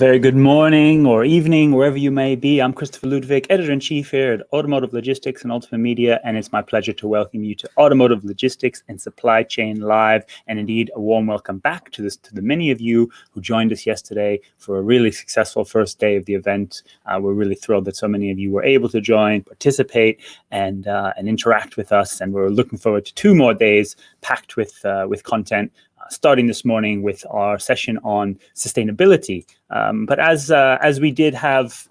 very good morning or evening, wherever you may be. I'm Christopher Ludwig, Editor-in-Chief here at Automotive Logistics and Ultima Media, and it's my pleasure to welcome you to Automotive Logistics and Supply Chain Live, and indeed a warm welcome back to the many of you who joined us yesterday for a really successful first day of the event. We're really thrilled that so many of you were able to join, participate, and interact with us, and we're looking forward to 2 more days packed with content. Starting this morning with our session on sustainability. But as we did have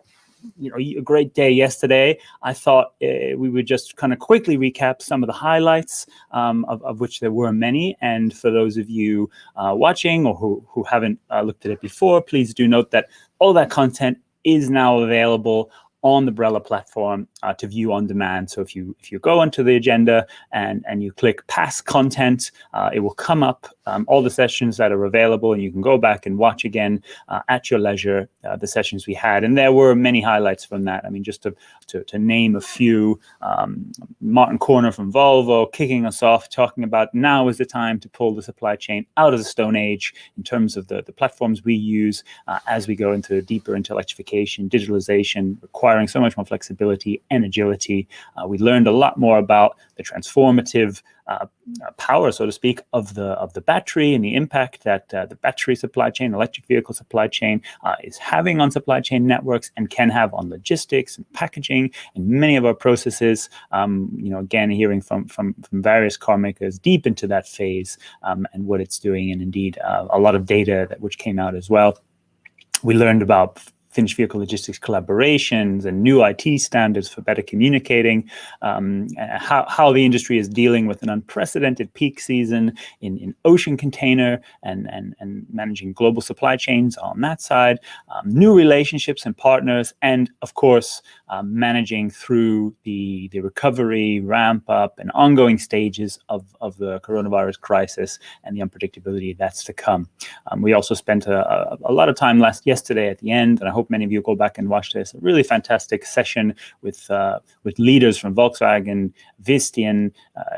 a great day yesterday, I thought we would just kind of quickly recap some of the highlights, of which there were many. And for those of you watching or who haven't looked at it before, please do note that all that content is now available on the Brella platform to view on demand. So if you go onto the agenda and you click past content, it will come up all the sessions that are available, and you can go back and watch again at your leisure the sessions we had. And there were many highlights from that. I mean, just to name a few, Martin Corner from Volvo kicking us off, talking about now is the time to pull the supply chain out of the Stone Age in terms of the platforms we use as we go deeper into electrification, digitalization, requiring so much more flexibility and agility. We learned a lot more about the transformative power, so to speak, of the battery and the impact that the battery supply chain, electric vehicle supply chain is having on supply chain networks and can have on logistics and packaging and many of our processes. Again, hearing from various car makers deep into that phase and what it's doing, and indeed a lot of data which came out as well. We learned about finished vehicle logistics collaborations and new IT standards for better communicating, how the industry is dealing with an unprecedented peak season in ocean container and managing global supply chains on that side, new relationships and partners, and of course, managing through the recovery, ramp up, and ongoing stages of the coronavirus crisis and the unpredictability that's to come. We also spent a lot of time yesterday at the end, and I hope many of you go back and watch this. A really fantastic session with leaders from Volkswagen, Visteon,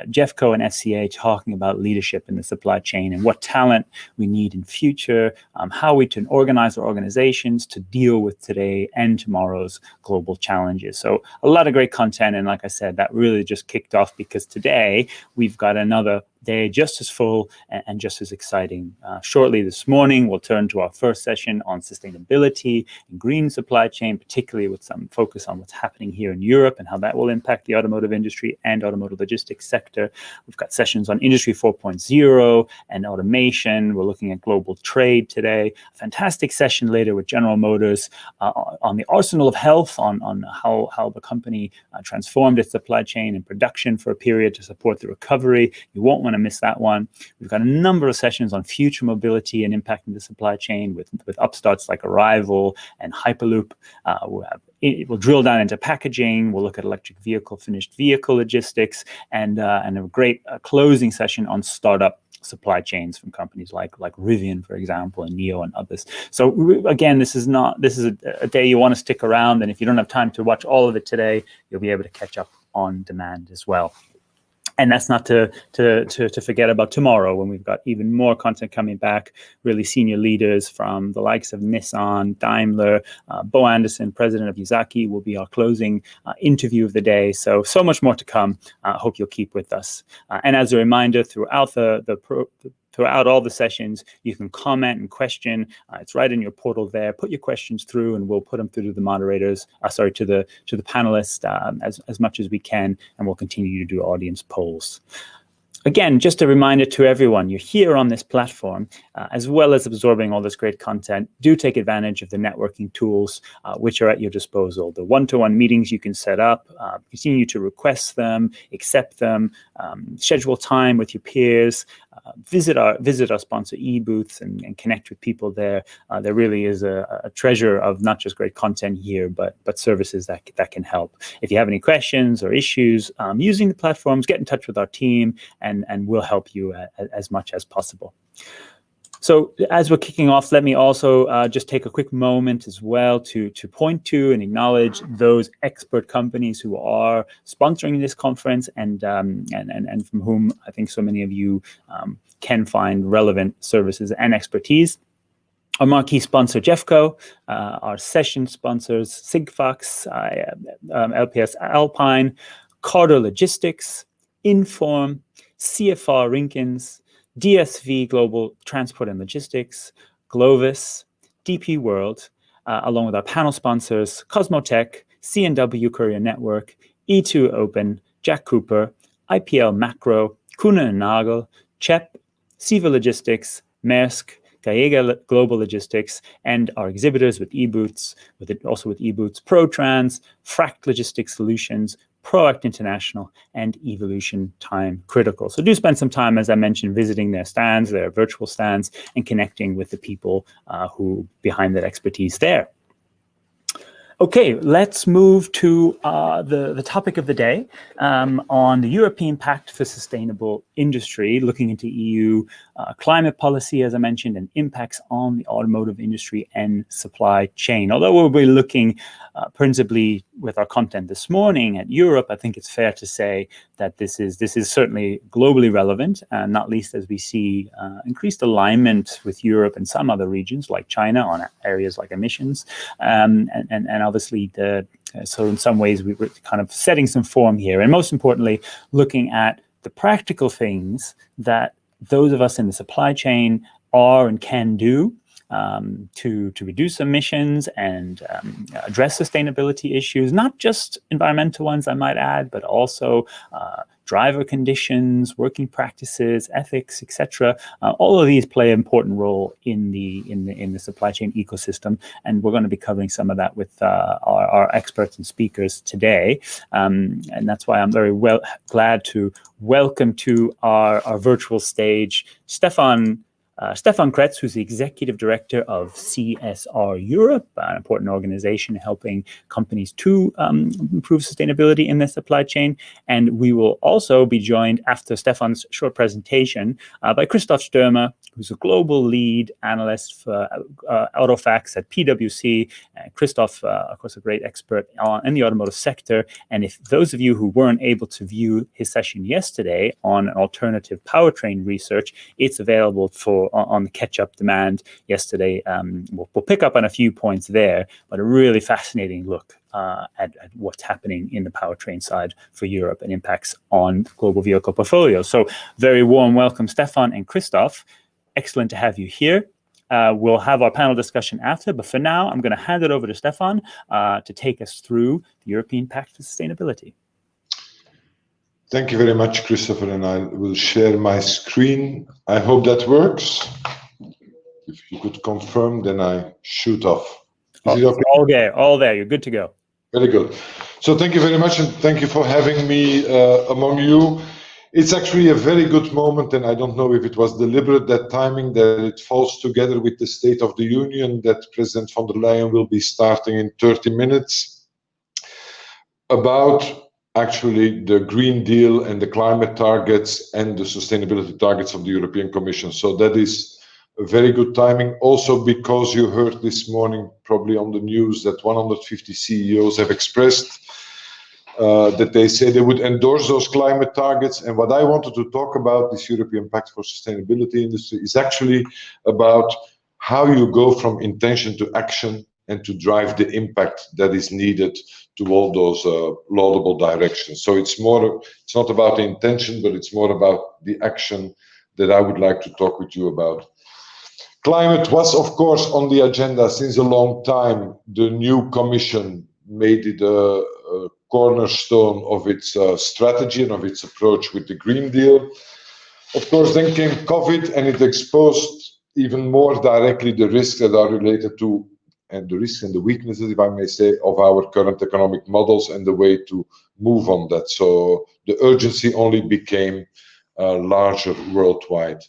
Jeffco, and FCA talking about leadership in the supply chain and what talent we need in future, how we can organize our organizations to deal with today and tomorrow's global challenges. So a lot of great content, and like I said, that really just kicked off because today we've got another day just as full and just as exciting. Shortly this morning, we'll turn to our first session on sustainability and green supply chain, particularly with some focus on what's happening here in Europe and how that will impact the automotive industry and automotive logistics sector. We've got sessions on Industry 4.0 and automation. We're looking at global trade today. A fantastic session later with General Motors on the arsenal of health, on how the company transformed its supply chain and production for a period to support the recovery. You won't want to miss that one. We've got a number of sessions on future mobility and impacting the supply chain with upstarts like Arrival and Hyperloop. We'll drill down into packaging. We'll look at electric vehicle, finished vehicle logistics, and a great closing session on startup supply chains from companies like Rivian, for example, and NIO and others. So again, this is a day you want to stick around, and if you don't have time to watch all of it today, you'll be able to catch up on demand as well. And that's not to forget about tomorrow, when we've got even more content coming back, really senior leaders from the likes of Nissan, Daimler, Bo Anderson, president of Yazaki, will be our closing interview of the day. So much more to come. Hope you'll keep with us. And as a reminder, throughout throughout all the sessions, you can comment and question. It's right in your portal there. Put your questions through, and we'll put them through to the moderators. To the panelists as much as we can, and we'll continue to do audience polls. Again, just a reminder to everyone, you're here on this platform, as well as absorbing all this great content. Do take advantage of the networking tools which are at your disposal. The one-to-one meetings you can set up, continue to request them, accept them, schedule time with your peers, visit our sponsor e-booths and connect with people there. There really is a treasure of not just great content here, but services that can help. If you have any questions or issues using the platforms, get in touch with our team, and we'll help you as much as possible. So as we're kicking off, let me also just take a quick moment as well to point to and acknowledge those expert companies who are sponsoring this conference and from whom I think so many of you can find relevant services and expertise. Our marquee sponsor, Jeffco, our session sponsors, Sigfox, LPS Alpine, Carter Logistics, Inform, CFR Rinkins, DSV Global Transport and Logistics, Glovis, DP World, along with our panel sponsors, Cosmotech, C&W Courier Network, E2 Open, Jack Cooper, IPL Macro, Kuhne & Nagel, CHEP, Siva Logistics, Maersk, Gallega Global Logistics, and our exhibitors with eBoots, also with eBoots, ProTrans, Fract Logistics Solutions, ProAct International, and Evolution Time Critical. So do spend some time, as I mentioned, visiting their stands, their virtual stands, and connecting with the people who behind that expertise there. Okay, let's move to the topic of the day on the European Pact for Sustainable Industry, looking into EU climate policy, as I mentioned, and impacts on the automotive industry and supply chain. Although we'll be looking principally with our content this morning at Europe, I think it's fair to say that this is certainly globally relevant, not least as we see increased alignment with Europe and some other regions like China on areas like emissions, and obviously so in some ways we were kind of setting some form here, and most importantly looking at the practical things that those of us in the supply chain are and can do to reduce emissions and address sustainability issues, not just environmental ones, I might add, but also driver conditions, working practices, ethics, etc. All of these play an important role in the supply chain ecosystem, and we're going to be covering some of that with our experts and speakers today. And that's why I'm very glad to welcome to our virtual stage Stefan Crets, who's the Executive Director of CSR Europe, an important organization helping companies to improve sustainability in their supply chain. And we will also be joined after Stefan's short presentation by Christoph Stürmer, who's a global lead analyst for Autofacts at PwC. Christoph, of course, a great expert in the automotive sector. And if those of you who weren't able to view his session yesterday on alternative powertrain research, it's available on the catch-up demand yesterday. We'll pick up on a few points there, but a really fascinating look at what's happening in the powertrain side for Europe and impacts on global vehicle portfolio. So very warm welcome, Stefan and Christoph. Excellent to have you here. We'll have our panel discussion after, but for now, I'm going to hand it over to Stefan to take us through the European Pact for Sustainability. Thank you very much, Christopher, and I will share my screen. I hope that works. If you could confirm, then I shoot off. Is it okay? All there. You're good to go. Very good. So thank you very much, and thank you for having me among you. It's actually a very good moment, and I don't know if it was deliberate, that timing, that it falls together with the State of the Union that President von der Leyen will be starting in 30 minutes about actually the Green Deal and the climate targets and the sustainability targets of the European Commission. So that is a very good timing. Also because you heard this morning probably on the news that 150 CEOs have expressed that they say they would endorse those climate targets. And what I wanted to talk about, this European Pact for Sustainability Industry, is actually about how you go from intention to action and to drive the impact that is needed to all those laudable directions. So it's not about the intention, but it's more about the action that I would like to talk with you about. Climate was, of course, on the agenda since a long time. The new Commission made it a cornerstone of its strategy and of its approach with the Green Deal. Of course, then came COVID, and it exposed even more directly the risks that are related to, and the risks and the weaknesses, if I may say, of our current economic models and the way to move on that. So the urgency only became larger worldwide.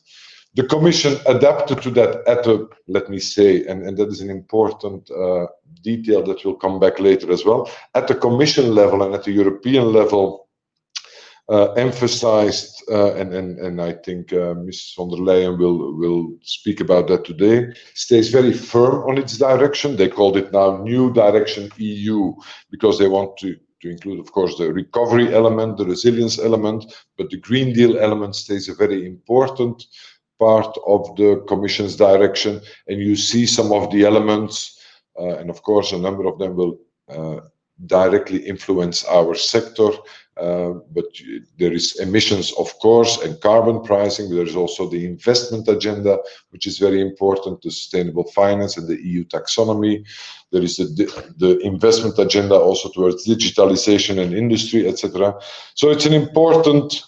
The Commission adapted to that at a, let me say, and that is an important detail that will come back later as well, at the Commission level and at the European level, emphasized, and I think Ms. von der Leyen will speak about that today, stays very firm on its direction. They called it now New Direction EU, because they want to include, of course, the recovery element, the resilience element, but the Green Deal element stays a very important part of the Commission's direction, and you see some of the elements, and of course a number of them will directly influence our sector, but there is emissions, of course, and carbon pricing. There is also the investment agenda, which is very important, the sustainable finance and the EU taxonomy. There is the investment agenda also towards digitalization and industry, etc. So it's an important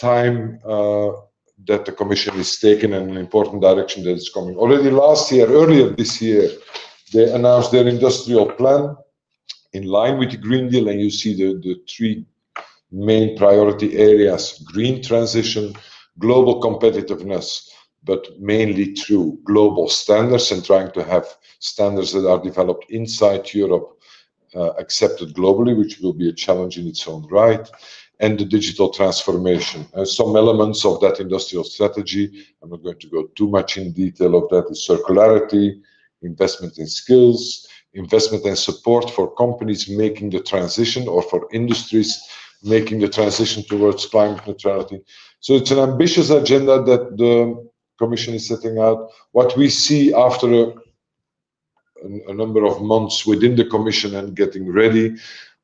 time that the Commission is taking, and an important direction that is coming. Already earlier this year, they announced their industrial plan in line with the Green Deal, and you see the three main priority areas: green transition, global competitiveness, but mainly through global standards and trying to have standards that are developed inside Europe, accepted globally, which will be a challenge in its own right, and the digital transformation. Some elements of that industrial strategy, I'm not going to go too much in detail of that, is circularity, investment in skills, investment and support for companies making the transition, or for industries making the transition towards climate neutrality. So it's an ambitious agenda that the Commission is setting out. What we see after a number of months within the Commission and getting ready,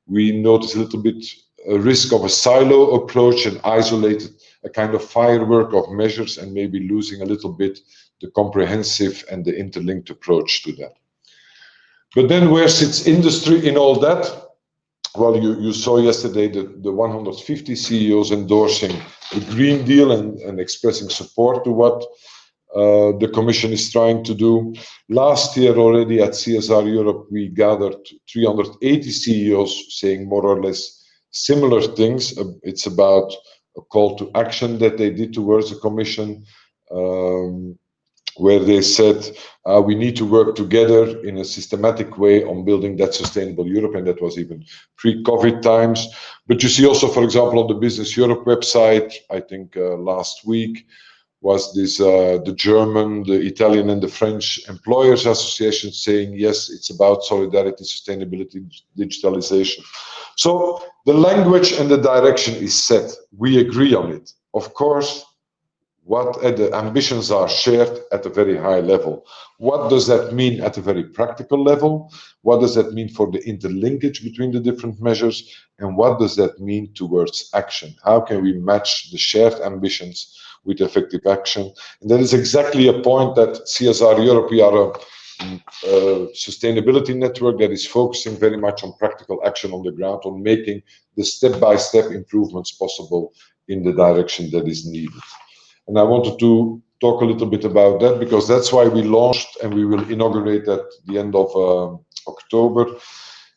we notice a little bit a risk of a silo approach and isolated, a kind of firework of measures, and maybe losing a little bit the comprehensive and the interlinked approach to that. But then where sits industry in all that? Well, you saw yesterday the 150 CEOs endorsing the Green Deal and expressing support to what the Commission is trying to do. Last year already at CSR Europe, we gathered 380 CEOs saying more or less similar things. It's about a call to action that they did towards the Commission, where they said we need to work together in a systematic way on building that sustainable Europe, and that was even pre-COVID times. But you see also, for example, on the Business Europe website, I think last week, was this the German, the Italian, and the French employers association saying, yes, it's about solidarity, sustainability, digitalization. So the language and the direction is set. We agree on it. Of course, what the ambitions are shared at a very high level. What does that mean at a very practical level? What does that mean for the interlinkage between the different measures? And what does that mean towards action? How can we match the shared ambitions with effective action? And that is exactly a point that CSR Europe, we are a sustainability network that is focusing very much on practical action on the ground, on making the step-by-step improvements possible in the direction that is needed. And I wanted to talk a little bit about that, because that's why we launched, and we will inaugurate at the end of October,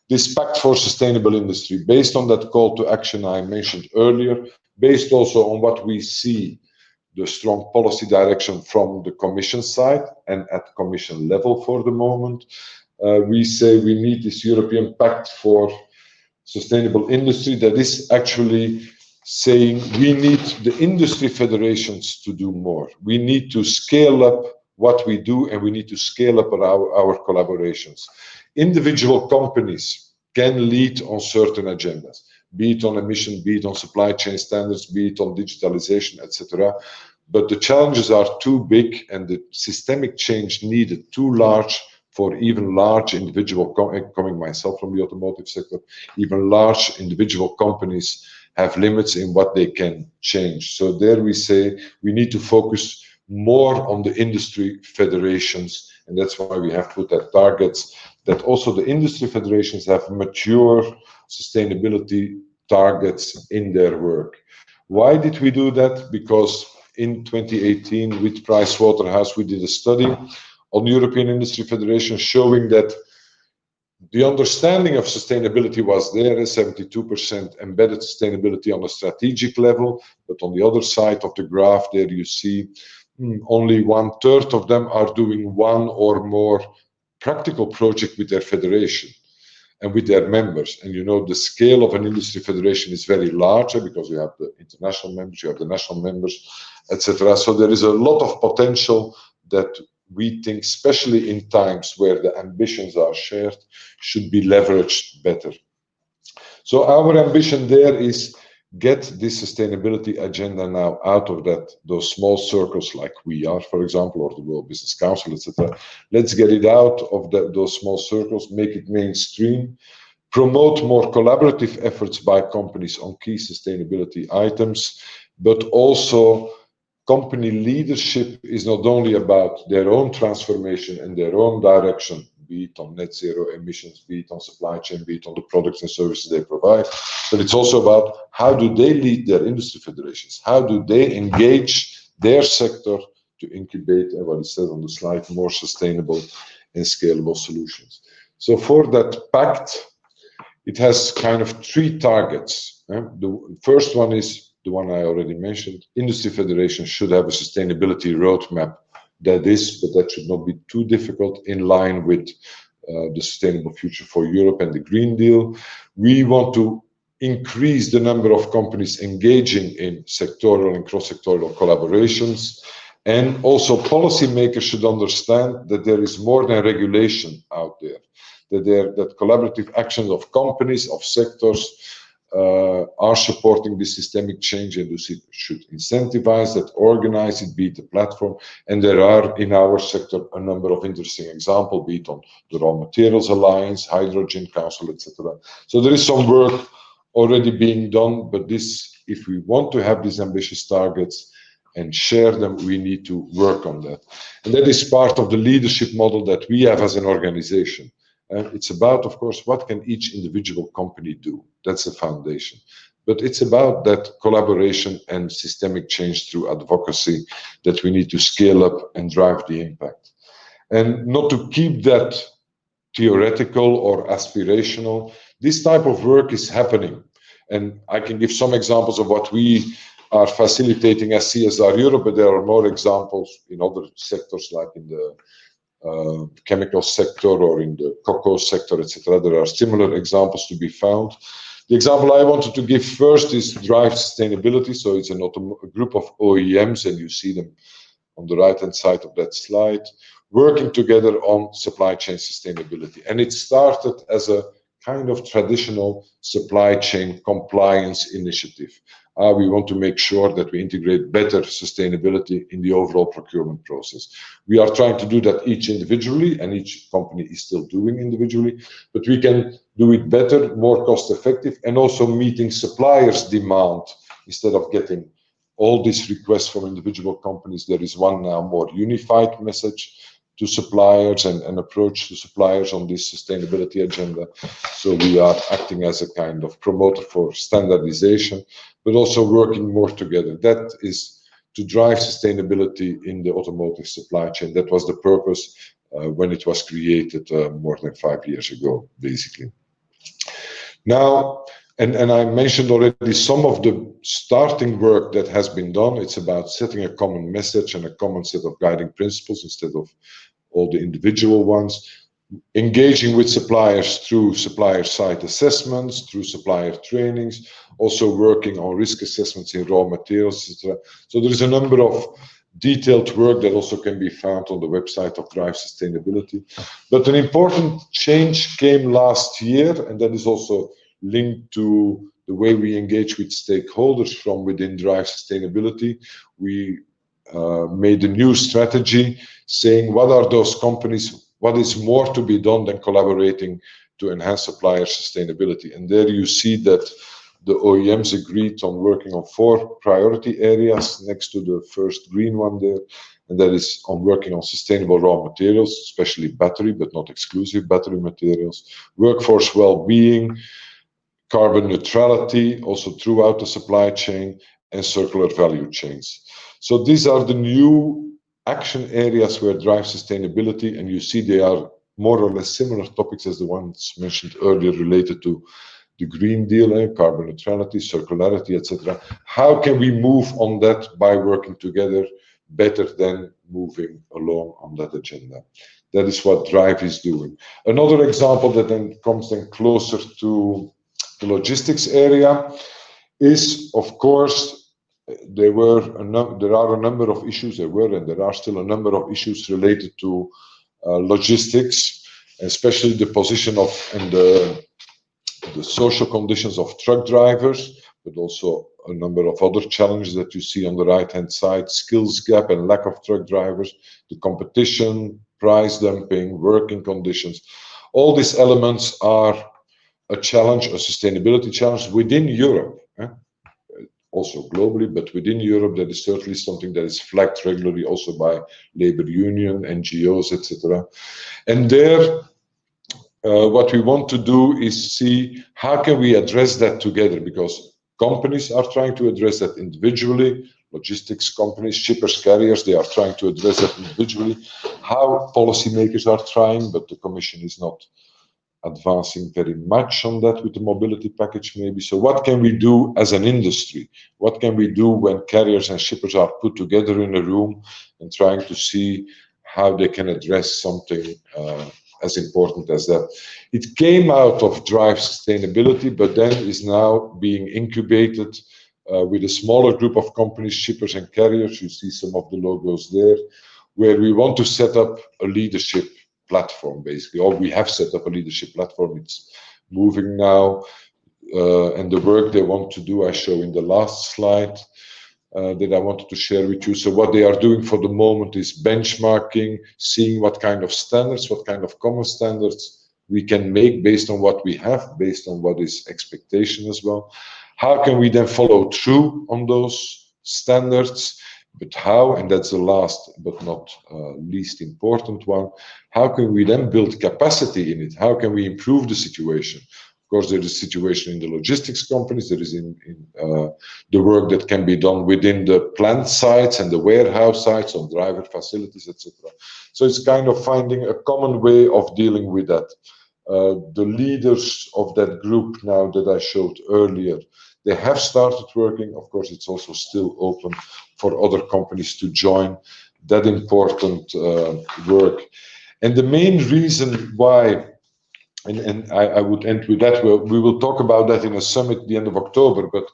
this Pact for Sustainable Industry, based on that call to action I mentioned earlier, based also on what we see, the strong policy direction from the Commission side and at Commission level for the moment. We say we need this European Pact for Sustainable Industry that is actually saying we need the industry federations to do more. We need to scale up what we do, and we need to scale up our collaborations. Individual companies can lead on certain agendas, be it on emission, be it on supply chain standards, be it on digitalization, etc. But the challenges are too big, and the systemic change needed too large for even large individual, coming myself from the automotive sector, even large individual companies have limits in what they can change. So there we say we need to focus more on the industry federations, and that's why we have put that targets, that also the industry federations have mature sustainability targets in their work. Why did we do that? Because in 2018 with Pricewaterhouse we did a study on the European Industry Federation showing that the understanding of sustainability was there, 72% embedded sustainability on a strategic level, but on the other side of the graph there you see only 1/3 of them are doing one or more practical project with their federation and with their members. And you know, the scale of an industry federation is very large because you have the international members, you have the national members, etc. So there is a lot of potential that we think, especially in times where the ambitions are shared, should be leveraged better. So our ambition there is get this sustainability agenda now out of those small circles like we are, for example, or the World Business Council, etc. Let's get it out of those small circles, make it mainstream, promote more collaborative efforts by companies on key sustainability items, but also company leadership is not only about their own transformation and their own direction, be it on net zero emissions, be it on supply chain, be it on the products and services they provide, but it's also about how do they lead their industry federations? How do they engage their sector to incubate, and what is said on the slide, more sustainable and scalable solutions? So for that pact, it has kind of three targets. The first one is the one I already mentioned. Industry federations should have a sustainability roadmap but that should not be too difficult, in line with the Sustainable Future for Europe and the Green Deal. We want to increase the number of companies engaging in sectoral and cross-sectoral collaborations. And also policymakers should understand that there is more than regulation out there, that collaborative actions of companies, of sectors, are supporting this systemic change, and should incentivize that, organize it, be it a platform. And there are in our sector a number of interesting examples, be it on the Raw Materials Alliance, Hydrogen Council, etc. So there is some work already being done, but if we want to have these ambitious targets and share them, we need to work on that. And that is part of the leadership model that we have as an organization. It's about, of course, what can each individual company do? That's the foundation. But it's about that collaboration and systemic change through advocacy that we need to scale up and drive the impact. And not to keep that theoretical or aspirational, this type of work is happening. And I can give some examples of what we are facilitating as CSR Europe, but there are more examples in other sectors, like in the chemical sector or in the cocoa sector, etc. There are similar examples to be found. The example I wanted to give first is Drive Sustainability. So it's a group of OEMs, and you see them on the right-hand side of that slide, working together on supply chain sustainability. And it started as a kind of traditional supply chain compliance initiative. We want to make sure that we integrate better sustainability in the overall procurement process. We are trying to do that each individually, and each company is still doing individually, but we can do it better, more cost effective, and also meeting suppliers' demand. Instead of getting all these requests from individual companies, there is one now more unified message to suppliers and approach to suppliers on this sustainability agenda. So we are acting as a kind of promoter for standardization, but also working more together. That is to drive sustainability in the automotive supply chain. That was the purpose when it was created more than 5 years ago, basically. Now, and I mentioned already some of the starting work that has been done. It's about setting a common message and a common set of guiding principles instead of all the individual ones, engaging with suppliers through supplier site assessments, through supplier trainings, also working on risk assessments in raw materials, etc. So there is a number of detailed work that also can be found on the website of Drive Sustainability. But an important change came last year, and that is also linked to the way we engage with stakeholders from within Drive Sustainability. We made a new strategy saying what are those companies, what is more to be done than collaborating to enhance supplier sustainability. And there you see that the OEMs agreed on working on 4 priority areas next to the first green one there, and that is on working on sustainable raw materials, especially battery, but not exclusive battery materials, workforce well-being, carbon neutrality, also throughout the supply chain, and circular value chains. So these are the new action areas where Drive Sustainability, and you see they are more or less similar topics as the ones mentioned earlier related to the Green Deal, carbon neutrality, circularity, etc. How can we move on that by working together better than moving along on that agenda? That is what Drive is doing. Another example that then comes closer to the logistics area is, of course, there are a number of issues, and there are still a number of issues related to logistics, especially the position of and the social conditions of truck drivers, but also a number of other challenges that you see on the right-hand side: skills gap and lack of truck drivers, the competition, price dumping, working conditions. All these elements are a challenge, a sustainability challenge within Europe. Also globally, but within Europe, that is certainly something that is flagged regularly also by labor union, NGOs, etc. And there, what we want to do is see how can we address that together, because companies are trying to address that individually, logistics companies, shippers, carriers, they are trying to address that individually. How policymakers are trying, but the Commission is not advancing very much on that with the mobility package maybe. So what can we do as an industry? What can we do when carriers and shippers are put together in a room and trying to see how they can address something as important as that? It came out of Drive Sustainability, but then is now being incubated with a smaller group of companies, shippers and carriers. You see some of the logos there, where we want to set up a leadership platform, basically, or we have set up a leadership platform. It's moving now, and the work they want to do I show in the last slide that I wanted to share with you. So what they are doing for the moment is benchmarking, seeing what kind of standards, what kind of common standards we can make based on what we have, based on what is expectation as well. How can we then follow through on those standards? But how, and that's the last but not least important one, how can we then build capacity in it? How can we improve the situation? Of course, there is a situation in the logistics companies, there is in the work that can be done within the plant sites and the warehouse sites, on driver facilities, etc. So it's kind of finding a common way of dealing with that. The leaders of that group now that I showed earlier, they have started working. Of course, it's also still open for other companies to join that important work. And the main reason why, and I would end with that, we will talk about that in a summit at the end of October, but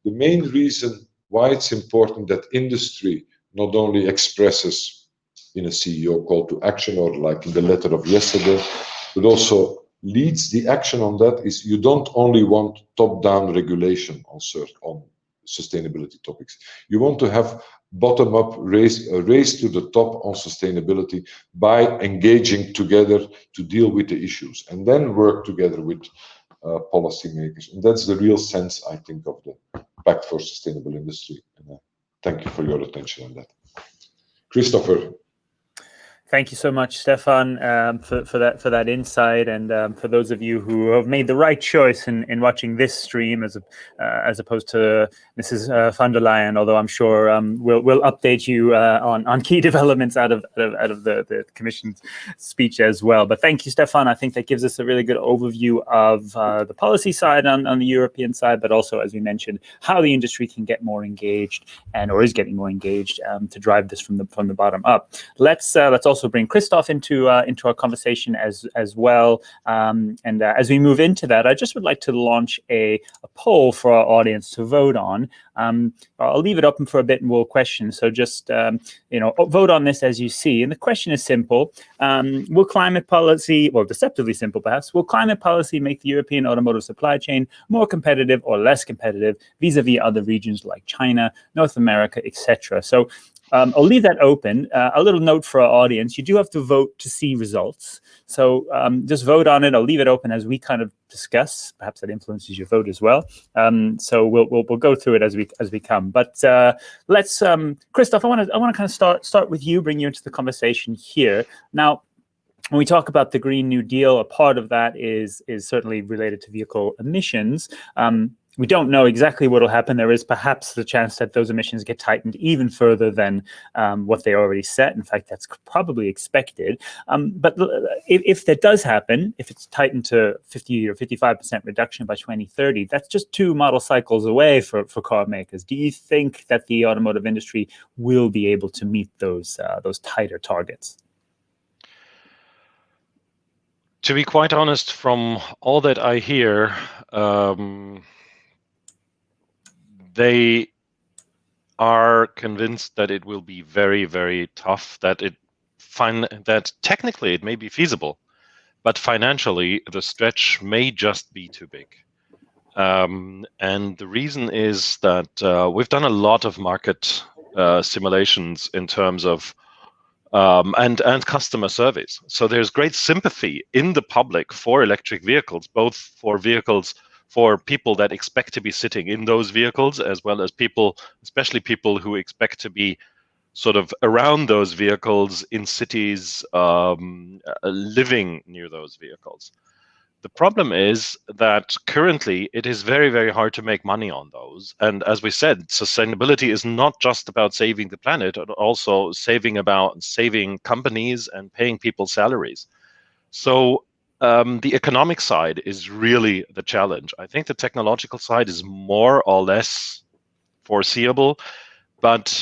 the main reason why it's important that industry not only expresses in a CEO call to action or like in the letter of yesterday, but also leads the action on that is you don't only want top-down regulation on sustainability topics. You want to have bottom-up race to the top on sustainability by engaging together to deal with the issues and then work together with policymakers. And that's the real sense, I think, of the Pact for Sustainable Industry. And thank you for your attention on that. Christopher. Thank you so much, Stefan, for that insight, and for those of you who have made the right choice in watching this stream as opposed to Mrs. van der Leyen. Although I'm sure we'll update you on key developments out of the Commission's speech as well. But thank you, Stefan. I think that gives us a really good overview of the policy side on the European side, but also, as we mentioned, how the industry can get more engaged or is getting more engaged to drive this from the bottom up. Let's also bring Christoph into our conversation as well. And as we move into that, I just would like to launch a poll for our audience to vote on. I'll leave it open for a bit and we'll question. So just vote on this as you see. And the question is simple: will climate policy, well, deceptively simple perhaps, will climate policy make the European automotive supply chain more competitive or less competitive vis-a-vis other regions like China, North America, etc.? So I'll leave that open. A little note for our audience: you do have to vote to see results. So just vote on it. I'll leave it open as we kind of discuss. Perhaps that influences your vote as well. So we'll go through it as we come. But let's, Christoph, I want to kind of start with you, bring you into the conversation here. Now, when we talk about the Green New Deal, a part of that is certainly related to vehicle emissions. We don't know exactly what will happen. There is perhaps the chance that those emissions get tightened even further than what they already set. In fact, that's probably expected. But if that does happen, if it's tightened to 50 or 55% reduction by 2030, that's just 2 model cycles away for car makers. Do you think that the automotive industry will be able to meet those tighter targets? To be quite honest, from all that I hear, they are convinced that it will be very, very tough, that technically it may be feasible, but financially the stretch may just be too big. And the reason is that we've done a lot of market simulations in terms of and customer surveys. So there's great sympathy in the public for electric vehicles, both for vehicles for people that expect to be sitting in those vehicles, as well as people, especially people who expect to be sort of around those vehicles in cities, living near those vehicles. The problem is that currently it is very, very hard to make money on those. And as we said, sustainability is not just about saving the planet, but also saving companies and paying people salaries. So the economic side is really the challenge. I think the technological side is more or less foreseeable, but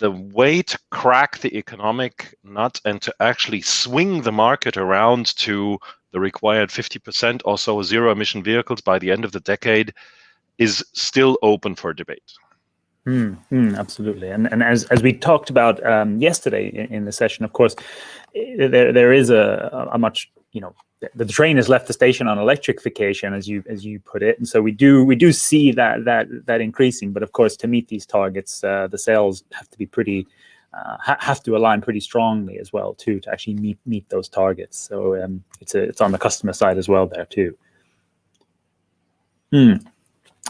the way to crack the economic nut and to actually swing the market around to the required 50% or so zero-emission vehicles by the end of the decade is still open for debate. Absolutely, and as we talked about yesterday in the session, of course, there is a much, the train has left the station on electrification, as you put it, and so we do see that increasing. But of course, to meet these targets, the sales have to be have to align pretty strongly as well too, to actually meet those targets. So it's on the customer side as well there too.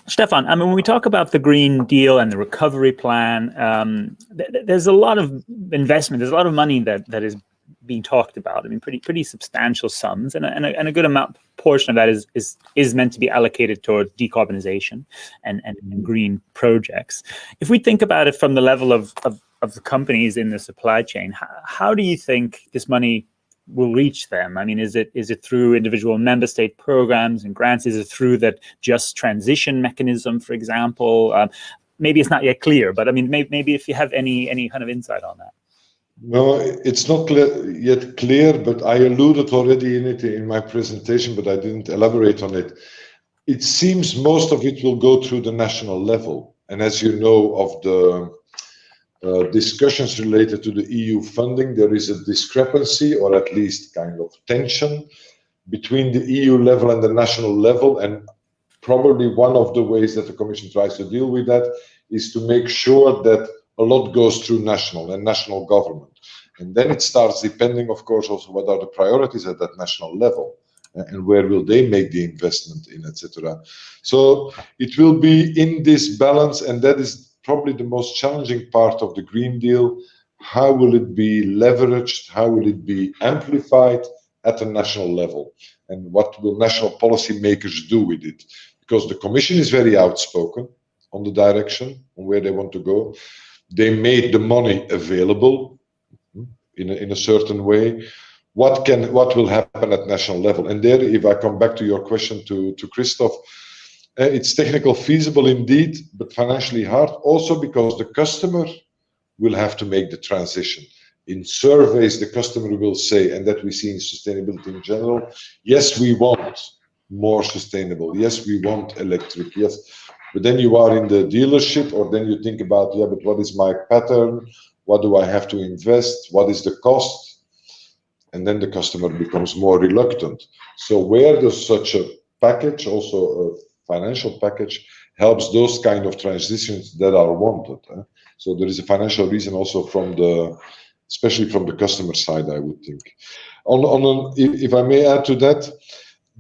Stefan, I mean, when we talk about the Green Deal and the recovery plan, there's a lot of investment, there's a lot of money that is being talked about. I mean, pretty substantial sums, and a good portion of that is meant to be allocated towards decarbonization and green projects. If we think about it from the level of the companies in the supply chain, how do you think this money will reach them? I mean, is it through individual member state programs and grants? Is it through that just transition mechanism, for example? Maybe it's not yet clear, but I mean, maybe if you have any kind of insight on that. No, it's not yet clear, but I alluded already in it in my presentation, but I didn't elaborate on it. It seems most of it will go through the national level. And as you know, of the discussions related to the EU funding, there is a discrepancy, or at least kind of tension, between the EU level and the national level. And probably one of the ways that the Commission tries to deal with that is to make sure that a lot goes through national government. And then it starts depending, of course, also what are the priorities at that national level, and where will they make the investment in, etc. So it will be in this balance, and that is probably the most challenging part of the Green Deal. How will it be leveraged? How will it be amplified at a national level? And what will national policy makers do with it? Because the Commission is very outspoken on the direction, on where they want to go. They made the money available in a certain way. What will happen at national level? And there, if I come back to your question to Christoph, it's technical feasible indeed, but financially hard, also because the customer will have to make the transition. In surveys, the customer will say, and that we see in sustainability in general, yes, we want more sustainable. Yes, we want electric. Yes, but then you are in the dealership, or then you think about, yeah, but what is my pattern? What do I have to invest? What is the cost? And then the customer becomes more reluctant. So where does such a package, also a financial package, helps those kind of transitions that are wanted? So there is a financial reason also especially from the customer side, I would think. If I may add to that,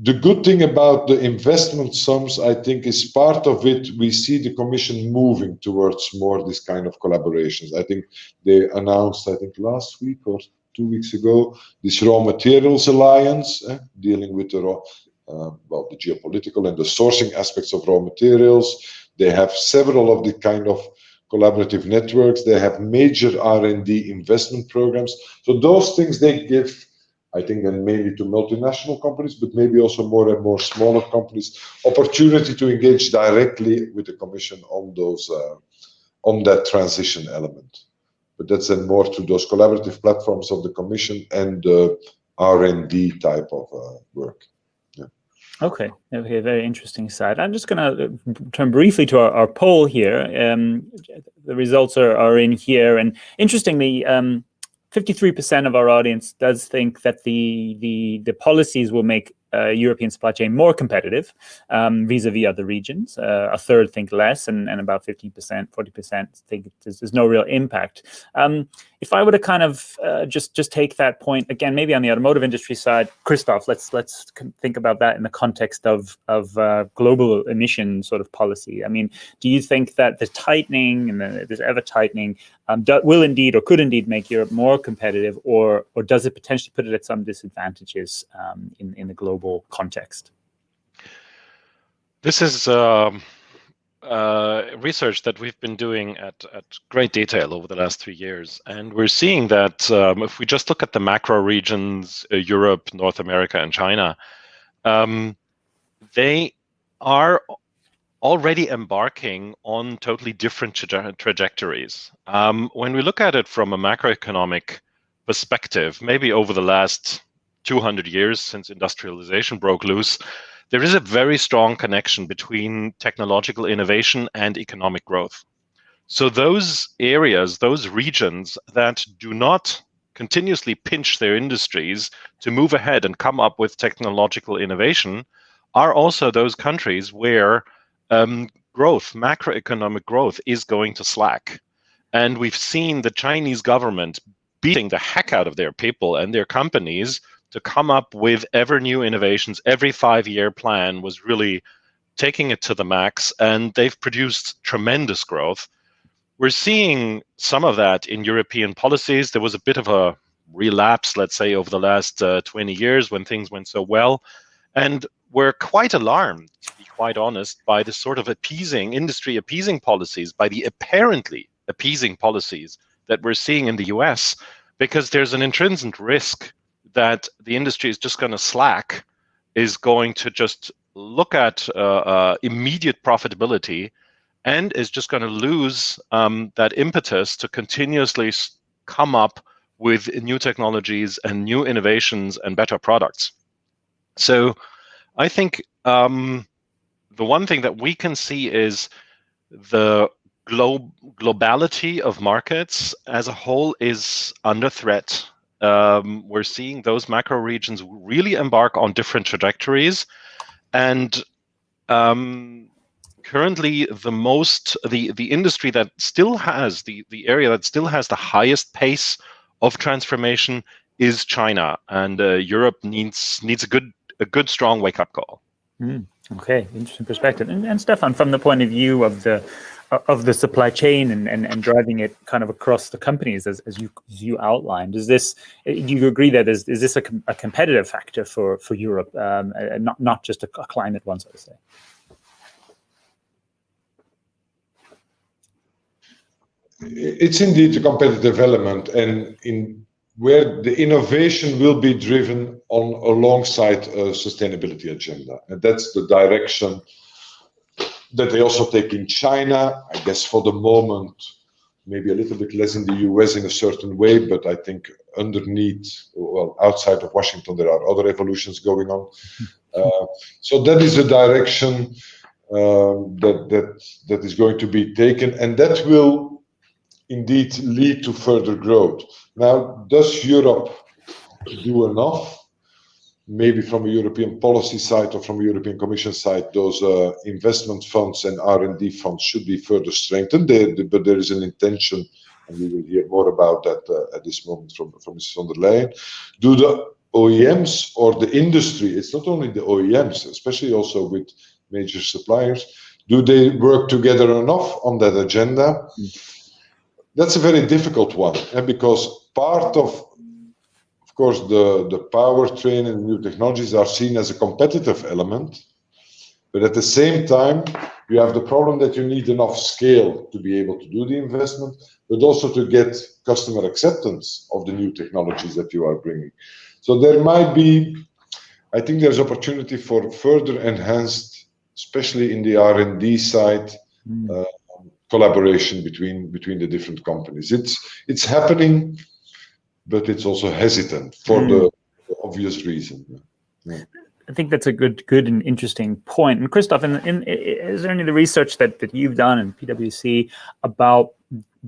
the good thing about the investment sums, I think, is part of it. We see the Commission moving towards more this kind of collaborations. I think they announced, last week or 2 weeks ago, this raw materials alliance, dealing with the geopolitical and the sourcing aspects of raw materials. They have several of the kind of collaborative networks. They have major R&D investment programs. So those things they give, I think, and mainly to multinational companies, but maybe also more and more smaller companies, opportunity to engage directly with the Commission on those, on that transition element. But that's then more through those collaborative platforms of the Commission and the R&D type of work. Okay, very interesting side. I'm just going to turn briefly to our poll here. The results are in here, and interestingly, 53% of our audience does think that the policies will make European supply chain more competitive vis-a-vis other regions. A third think less, and about 50%, 40% think there's no real impact. If I were to kind of just take that point again, maybe on the automotive industry side, Christoph, let's think about that in the context of global emission sort of policy. I mean, do you think that the tightening and this ever tightening will indeed or could indeed make Europe more competitive, or does it potentially put it at some disadvantages in the global context? This is research that we've been doing at great detail over the last 3 years. And we're seeing that if we just look at the macro regions, Europe, North America, and China, they are already embarking on totally different trajectories. When we look at it from a macroeconomic perspective, maybe over the last 200 years since industrialization broke loose, there is a very strong connection between technological innovation and economic growth. So those areas, those regions that do not continuously pinch their industries to move ahead and come up with technological innovation are also those countries where growth, macroeconomic growth, is going to slack. And we've seen the Chinese government beating the heck out of their people and their companies to come up with ever new innovations. Every 5-year plan was really taking it to the max, and they've produced tremendous growth. We're seeing some of that in European policies. There was a bit of a relapse, let's say, over the last 20 years when things went so well. And we're quite alarmed, to be quite honest, by the sort of industry appeasing policies, by the apparently appeasing policies that we're seeing in the US, because there's an intrinsic risk that the industry is just going to slack, is going to just look at immediate profitability, and is just going to lose that impetus to continuously come up with new technologies and new innovations and better products. So I think the one thing that we can see is the globality of markets as a whole is under threat. We're seeing those macro regions really embark on different trajectories, and currently the industry that still has the area that still has the highest pace of transformation is China, and Europe needs a good strong wake up call. Okay, interesting perspective. And Stefan, from the point of view of the supply chain and driving it kind of across the companies as you outlined, do you agree that is this a competitive factor for Europe, not just a climate one, so to say? It's indeed a competitive element, and where the innovation will be driven alongside a sustainability agenda, and that's the direction that they also take in China. I guess for the moment, maybe a little bit less in the US in a certain way, but I think underneath, well, outside of Washington, there are other evolutions going on. So that is a direction that is going to be taken, and that will indeed lead to further growth. Now, does Europe do enough? Maybe from a European policy side or from a European Commission side, those investment funds and R&D funds should be further strengthened. But there is an intention, and we will hear more about that at this moment from Mrs. von der Leyen. Do the OEMs or the industry, it's not only the OEMs, especially also with major suppliers, do they work together enough on that agenda? That's a very difficult one, because part of course, the powertrain and new technologies are seen as a competitive element, but at the same time, you have the problem that you need enough scale to be able to do the investment, but also to get customer acceptance of the new technologies that you are bringing. So there might be, I think there's opportunity for further enhanced, especially in the R&D side, collaboration between the different companies. It's happening, but it's also hesitant for the obvious reason. Yeah. I think that's a good and interesting point. And Christoph, is there any of the research that you've done in PwC about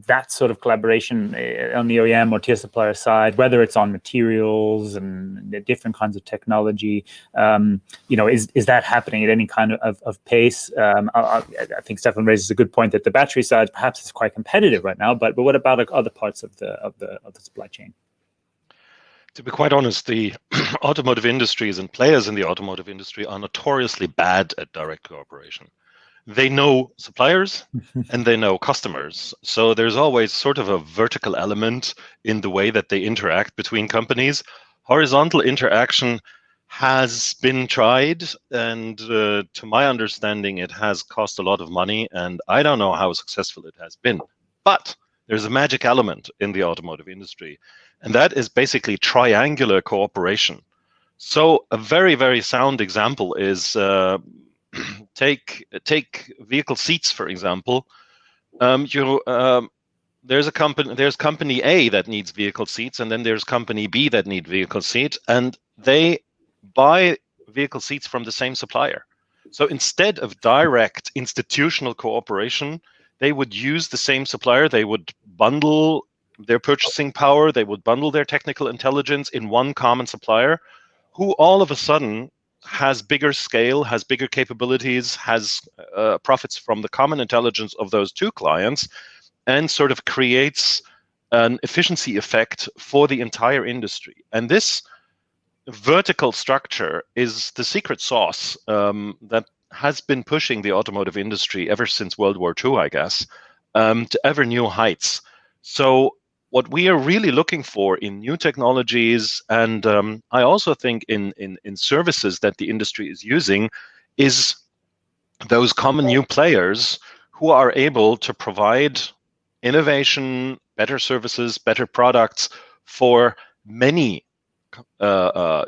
that sort of collaboration on the OEM or tier supplier side, whether it's on materials and the different kinds of technology, is that happening at any kind of pace? I think Stefan raises a good point that the battery side perhaps is quite competitive right now, but what about other parts of the supply chain? To be quite honest, the automotive industries and players in the automotive industry are notoriously bad at direct cooperation. They know suppliers and they know customers. So there's always sort of a vertical element in the way that they interact between companies. Horizontal interaction has been tried, and to my understanding, it has cost a lot of money, and I don't know how successful it has been. But there's a magic element in the automotive industry, and that is basically triangular cooperation. So a very, very sound example is take vehicle seats, for example. There's company A that needs vehicle seats, and then there's company B that need vehicle seats, and they buy vehicle seats from the same supplier. So instead of direct institutional cooperation, they would use the same supplier. They would bundle their purchasing power. They would bundle their technical intelligence in one common supplier, who all of a sudden has bigger scale, has bigger capabilities, has profits from the common intelligence of those two clients, and sort of creates an efficiency effect for the entire industry. And this vertical structure is the secret sauce that has been pushing the automotive industry ever since World War II, I guess, to ever new heights. So what we are really looking for in new technologies, and I also think in services that the industry is using, is those common new players who are able to provide innovation, better services, better products for many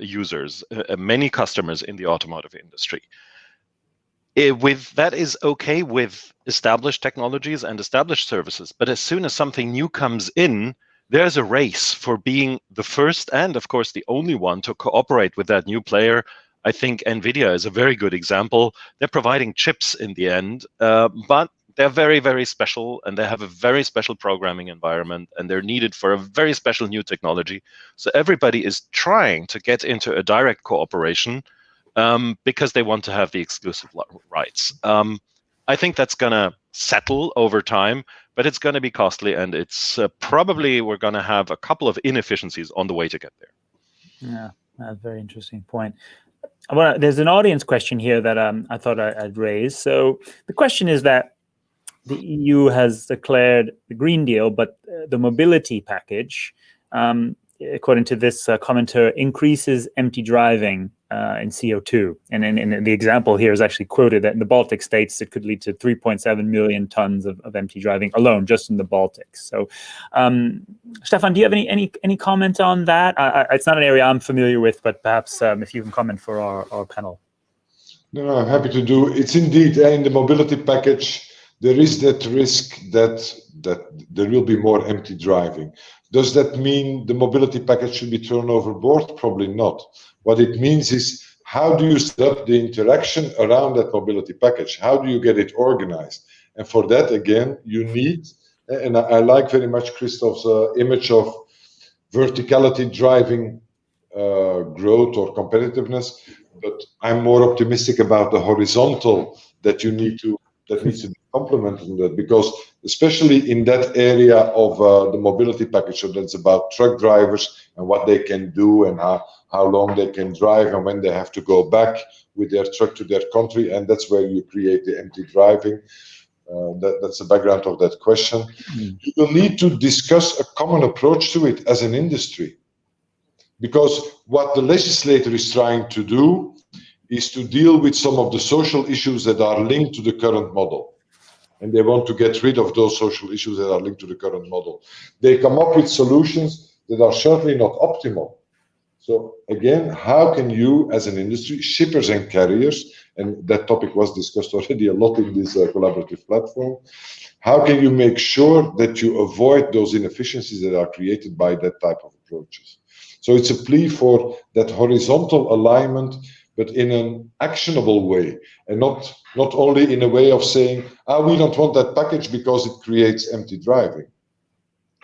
users, many customers in the automotive industry. That is okay with established technologies and established services, but as soon as something new comes in, there's a race for being the first and, of course, the only one to cooperate with that new player. I think NVIDIA is a very good example. They're providing chips in the end, but they're very, very special, and they have a very special programming environment, and they're needed for a very special new technology. So everybody is trying to get into a direct cooperation because they want to have the exclusive rights. I think that's going to settle over time, but it's going to be costly, and it's probably we're going to have a couple of inefficiencies on the way to get there. Yeah, that's a very interesting point. Well, there's an audience question here that I thought I'd raise. So the question is that the EU has declared the Green Deal, but the mobility package, according to this commenter, increases empty driving in CO2. And the example here is actually quoted that in the Baltic states, it could lead to 3.7 million tons of empty driving alone, just in the Baltics. So, Stefan, do you have any comment on that? It's not an area I'm familiar with, but perhaps if you can comment for our panel. No, I'm happy to do. It's indeed in the mobility package, there is that risk that there will be more empty driving. Does that mean the mobility package should be thrown overboard? Probably not. What it means is, how do you set up the interaction around that mobility package? How do you get it organized? And for that, again, you need, and I like very much Christoph's image of verticality driving growth or competitiveness, but I'm more optimistic about the horizontal that needs to be complemented in that, because especially in that area of the mobility package, so that's about truck drivers and what they can do and how long they can drive and when they have to go back with their truck to their country, and that's where you create the empty driving. That's the background of that question. You will need to discuss a common approach to it as an industry, because what the legislator is trying to do is to deal with some of the social issues that are linked to the current model. And they want to get rid of those social issues that are linked to the current model. They come up with solutions that are certainly not optimal. So again, how can you as an industry, shippers and carriers, and that topic was discussed already a lot in this collaborative platform, how can you make sure that you avoid those inefficiencies that are created by that type of approaches? So it's a plea for that horizontal alignment, but in an actionable way, and not only in a way of saying, we don't want that package because it creates empty driving.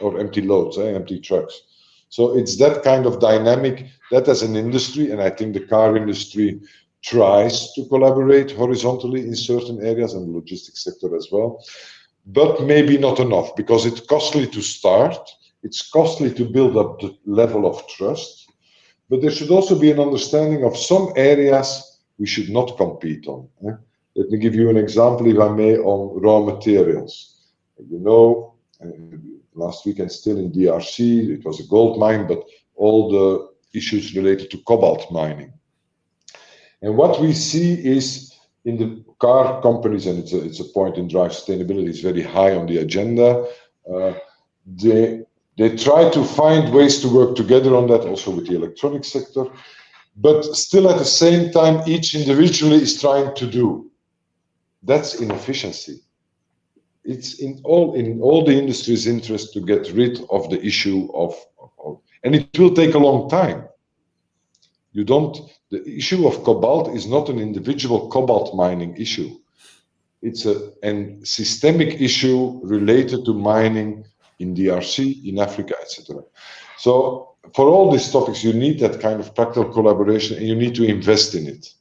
or empty loads, empty trucks. So it's that kind of dynamic that as an industry, and I think the car industry tries to collaborate horizontally in certain areas, and the logistics sector as well, but maybe not enough, because it's costly to start, it's costly to build up the level of trust, but there should also be an understanding of some areas we should not compete on. Let me give you an example, if I may, on raw materials. You know, last weekend still in DRC, it was a gold mine, but all the issues related to cobalt mining. And what we see is in the car companies, and it's a point in Drive Sustainability, is very high on the agenda. They try to find ways to work together on that, also with the electronic sector, but still at the same time, each individually is trying to do. That's inefficiency. It's in all the industry's interest to get rid of the issue of and it will take a long time. The issue of cobalt is not an individual cobalt mining issue. It's a systemic issue related to mining in DRC, in Africa, etc. So for all these topics, you need that kind of practical collaboration, and you need to invest in it.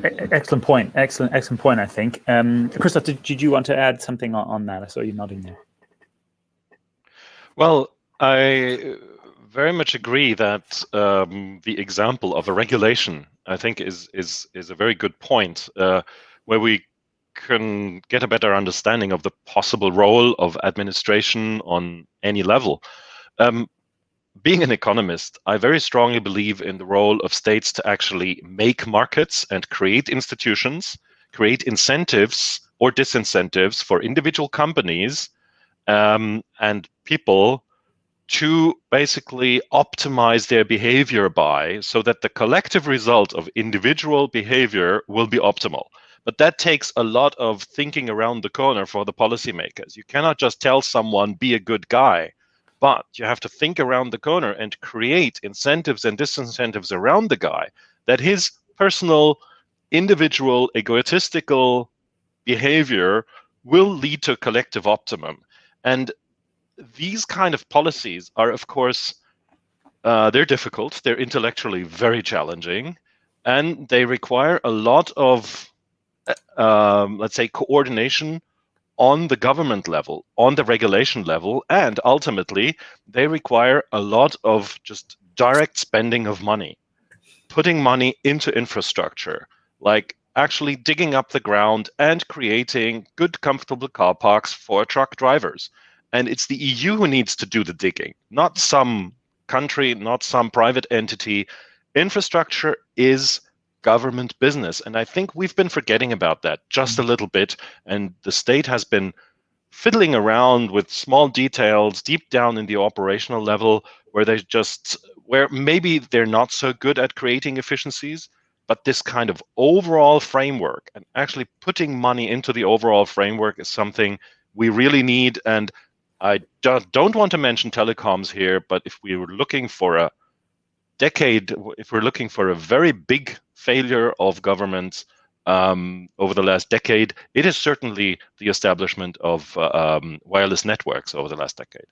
Excellent point. Excellent point, I think. Christoph, did you want to add something on that? I saw you nodding there. Well, I very much agree that the example of a regulation, I think, is a very good point, where we can get a better understanding of the possible role of administration on any level. Being an economist, I very strongly believe in the role of states to actually make markets and create institutions, create incentives or disincentives for individual companies and people to basically optimize their behavior by, so that the collective result of individual behavior will be optimal. But that takes a lot of thinking around the corner for the policymakers. You cannot just tell someone, be a good guy, but you have to think around the corner and create incentives and disincentives around the guy, that his personal, individual, egotistical behavior will lead to collective optimum. And these kind of policies are, of course, they're difficult, they're intellectually very challenging, and they require a lot of, let's say, coordination on the government level, on the regulation level, and ultimately they require a lot of just direct spending of money, putting money into infrastructure, like actually digging up the ground and creating good, comfortable car parks for truck drivers. And it's the EU who needs to do the digging, not some country, not some private entity. Infrastructure is government business. And I think we've been forgetting about that just a little bit. And the state has been fiddling around with small details deep down in the operational level, where maybe they're not so good at creating efficiencies, but this kind of overall framework and actually putting money into the overall framework is something we really need. And I don't want to mention telecoms here, but if we were looking for a decade, if we're looking for a very big failure of governments over the last decade, it is certainly the establishment of wireless networks over the last decade.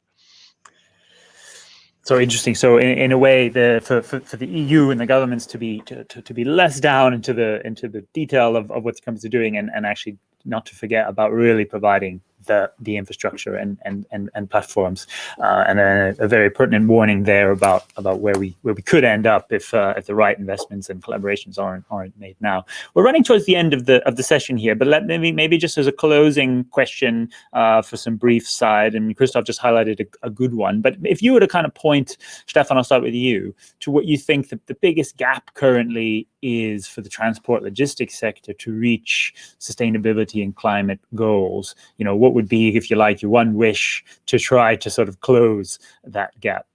So interesting. So in a way, for the EU and the governments to be less down into the detail of what it comes to doing, and actually not to forget about really providing the infrastructure and platforms, and a very pertinent warning there about where we could end up if the right investments and collaborations aren't made now. We're running towards the end of the session here, but maybe just as a closing question for some brief side, and Christoph just highlighted a good one. But if you were to kind of point, Stefan, I'll start with you, to what you think the biggest gap currently is for the transport logistics sector to reach sustainability and climate goals. What would be, if you like, your one wish to try to sort of close that gap?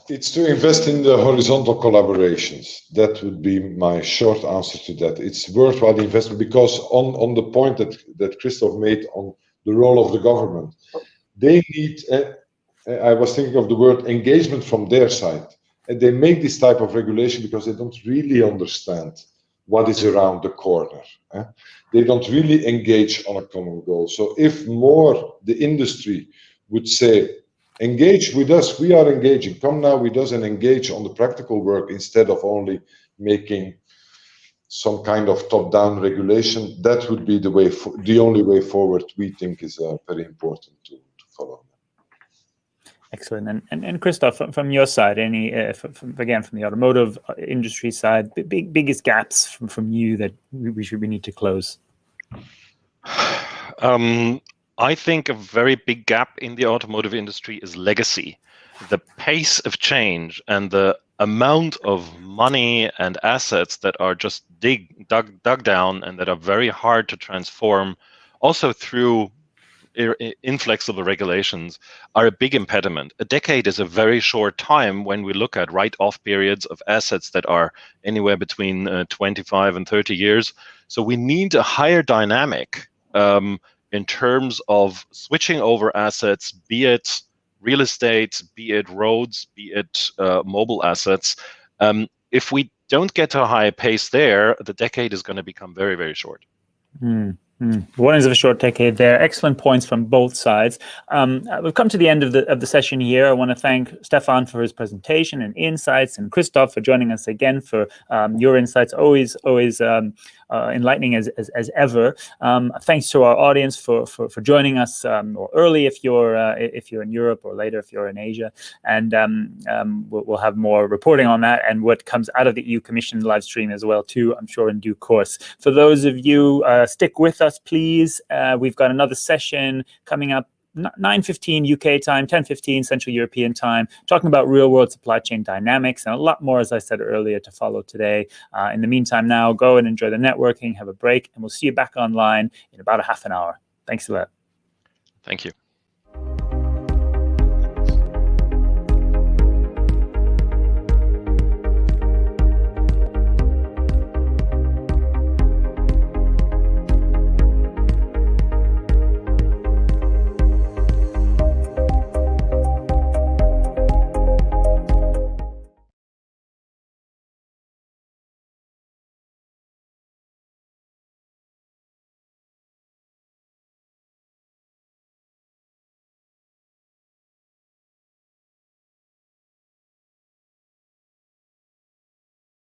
It's to invest in the horizontal collaborations. That would be my short answer to that. It's worthwhile investment, because on the point that Christoph made on the role of the government, they need, I was thinking of the word engagement from their side. And they make this type of regulation because they don't really understand what is around the corner. they don't really engage on a common goal. So if more the industry would say, engage with us, we are engaging, come now with us and engage on the practical work instead of only making some kind of top-down regulation, that would be the way, the only way forward we think is very important to follow. Excellent. And Christoph, from your side, any again from the automotive industry side, biggest gaps from you that we need to close? I think a very big gap in the automotive industry is legacy. The pace of change and the amount of money and assets that are just dug down and that are very hard to transform, also through inflexible regulations, are a big impediment. A decade is a very short time when we look at write-off periods of assets that are anywhere between 25 and 30 years. So we need a higher dynamic in terms of switching over assets, be it real estate, be it roads, be it mobile assets. If we don't get to a high pace there, the decade is going to become very, very short. One is of a short decade there. Excellent points from both sides. We've come to the end of the session here. I want to thank Stefan for his presentation and insights, and Christoph for joining us again for your insights. Always enlightening as ever. Thanks to our audience for joining us or early if you're in Europe, or later if you're in Asia. And we'll have more reporting on that and what comes out of the EU Commission live stream as well too, I'm sure, in due course. For those of you, stick with us, please. We've got another session coming up, 9:15 UK time, 10:15 Central European time, talking about real-world supply chain dynamics and a lot more, as I said earlier, to follow today. In the meantime, now go and enjoy the networking, have a break, and we'll see you back online in about a half an hour. Thanks a lot. Thank you.